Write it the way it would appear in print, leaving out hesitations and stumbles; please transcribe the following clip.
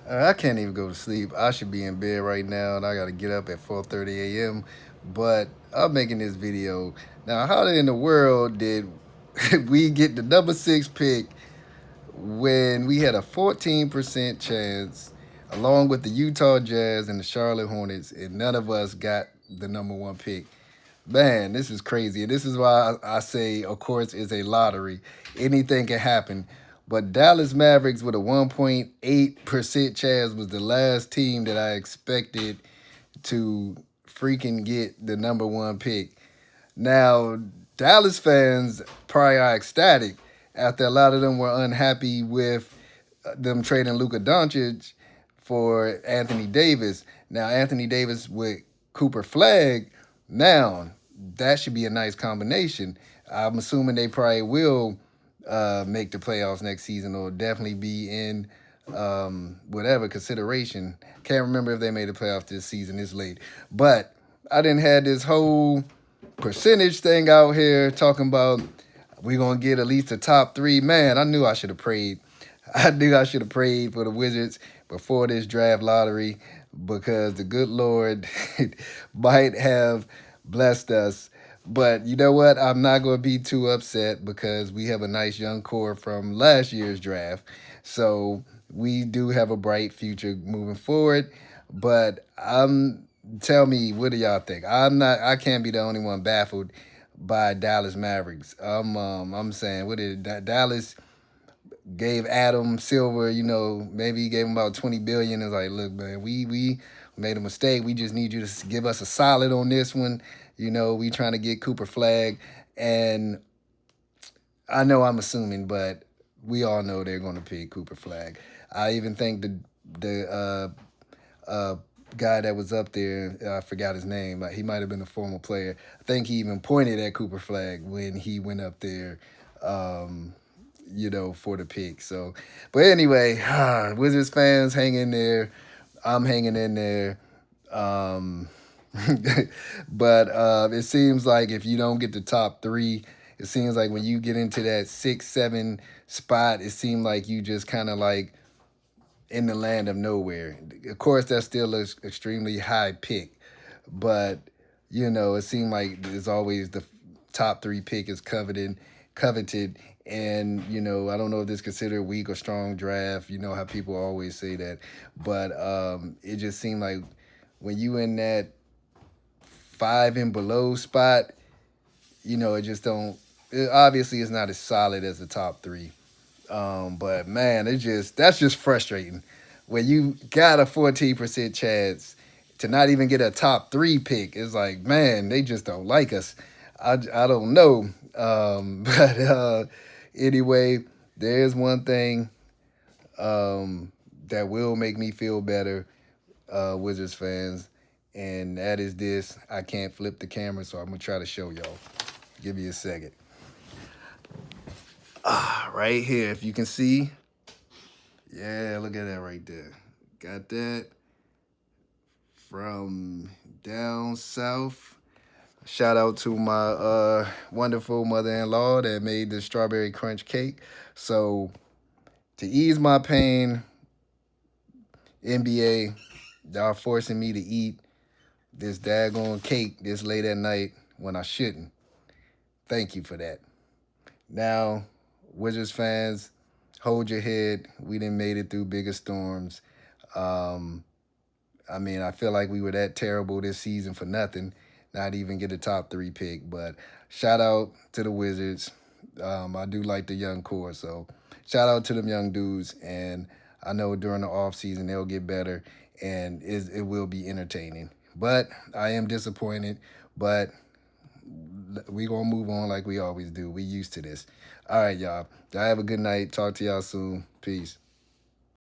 I can't even go to sleep. I should be in bed right now, and I got to get up at 4:30 a.m. But I'm making this video now. How in the world did we get the number six pick when we had a 14% chance, along with the Utah Jazz and the Charlotte Hornets, and none of us got the number one pick? Man, this is crazy. And this is why I say, of course, it's a lottery. Anything can happen. But Dallas Mavericks with a 1.8% chance was the last team that I expected to freaking get the number one pick. Now, Dallas fans probably are ecstatic after a lot of them were unhappy with them trading Luka Doncic for Anthony Davis. Now, Anthony Davis with Cooper Flagg, now that should be a nice combination. I'm assuming they probably will make the playoffs next season or definitely be in whatever consideration. Can't remember if they made the playoffs this season. It's late. But I didn't have this whole percentage thing out here talking about we're going to get at least a top three. Man, I knew I should have prayed. I knew I should have prayed for the Wizards before this draft lottery because the good Lord might have blessed us. But you know what? I'm not going to be too upset because we have a nice young core from last year's draft. So we do have a bright future moving forward. But tell me, what do y'all think? I can't be the only one baffled by Dallas Mavericks. I'm saying, what did Dallas gave Adam Silver, maybe he gave him about 20 billion. It's like, look, man, we made a mistake. We just need you to give us a solid on this one. We trying to get Cooper Flagg. And I know I'm assuming, but we all know they're going to pick Cooper Flagg. I even think the guy that was up there, I forgot his name. He might have been a former player. I think he even pointed at Cooper Flagg when he went up there. For the pick. So, but anyway, Wizards fans, hang in there. I'm hanging in there. Um, but it seems like if you don't get the top three, it seems like when you get into that 6, 7 spot, it seems like you just kind of like in the land of nowhere. Of course, that's still an extremely high pick, but it seemed like there's always the top three pick is coveted. And I don't know if this is considered a weak or strong draft. You know how people always say that, but it just seemed like when you in that five and below spot, it just don't. It obviously, it's not as solid as the top three. But man, that's just frustrating when you got a 14% chance to not even get a top three pick. It's like, man, they just don't like us. I don't know. But anyway, there's one thing that will make me feel better, Wizards fans, and that is this. I can't flip the camera, so I'm going to try to show y'all. Give me a second. Right here, if you can see. Yeah, look at that right there. Got that from down south. Shout out to my wonderful mother-in-law that made the strawberry crunch cake. So to ease my pain, NBA, y'all forcing me to eat this daggone cake this late at night when I shouldn't. Thank you for that. Now, Wizards fans, hold your head. We done made it through bigger storms. I feel like we were that terrible this season for nothing. Not even get a top three pick. But shout out to the Wizards. I do like the young core, so shout out to them young dudes. And I know during the off season they'll get better, and it will be entertaining. But I am disappointed. But we gonna move on like we always do. We used to this. All right, y'all. Y'all have a good night. Talk to y'all soon. Peace.